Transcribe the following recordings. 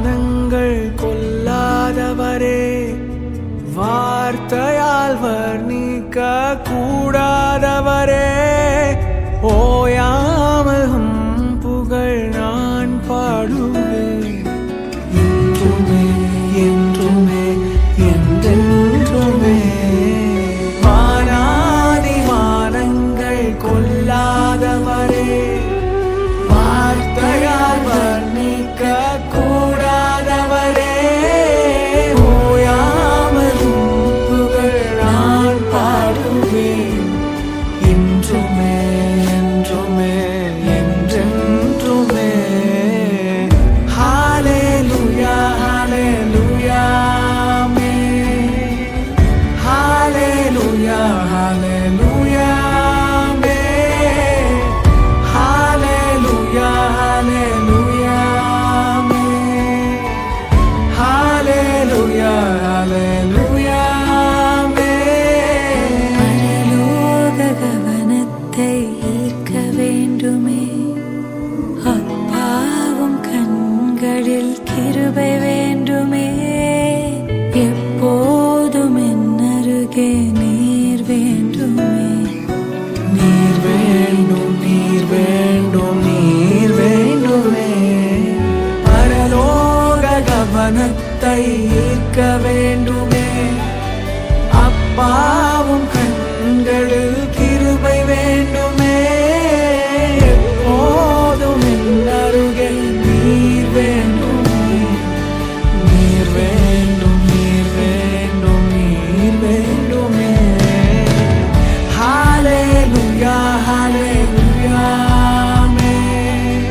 வானங்கள் கொல்லாதவரே, வார்த்தையால் வர்ணிக்க கூடாதவரே, ஓயாமல் புகழ் நான் பாடுவேன். என்றுமே என்றுமே என்றென்றுமே வானாதி வானங்கள் கொல்லாதவரே, வார்த்தையால் வர்ணிக்க கூடாதவரே, ஓயாமல் புகழ் நான் பாடுவேன். என்றுமே என்றுமே என்றென்றுமே. ஹல்லேலூயா ஹல்லேலூயா ஆமென். ஹல்லேலூயா ஹல்லேலூயா ஆமென். ஹல்லேலூயா ஹல்லேலூயா ஆமென். ஹல்லேலூயா ஹல்லேலூயா ஆமென். பரலோக கவனத்தை ஈர்க்க வேண்டுமே, அப்பாவும் கண்களில் கிருபை வேண்டுமே, எப்போதும் என் அருகே நீர் வேண்டுமே. நீர் வேண்டும் நீர் வேண்டும் நீர் வேண்டுமே. பரலோக கவனத்தை ஈர்க்க வேண்டுமே, அப்பாவும் கண்களில் கிருபை வேண்டுமே, எப்போதும் என் அருகே நீர் வேண்டுமே. நீர் வேண்டும் நீர் வேண்டும் நீர் வேண்டுமே. ஹல்லேலூயா ஹல்லேலூயா ஆமென்.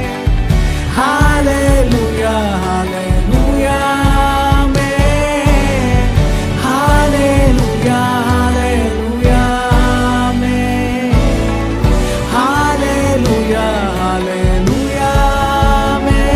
ஹல்லேலூயா ஹல்லேலூயா ஆமென். ஹல்லேலூயா ஹல்லேலூயா ஆமென். ஹல்லேலூயா ஹல்லேலூயா ஆமென்.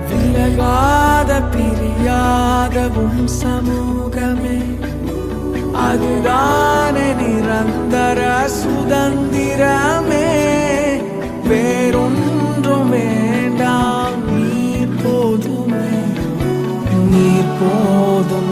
விலகாத பிரியாத உன் சமூகமே, அதுதானே நிரந்தர சுதந்திரமே. வேறொன்றும் வேண்டாம், நீர் போதுமே. நீர் போதும்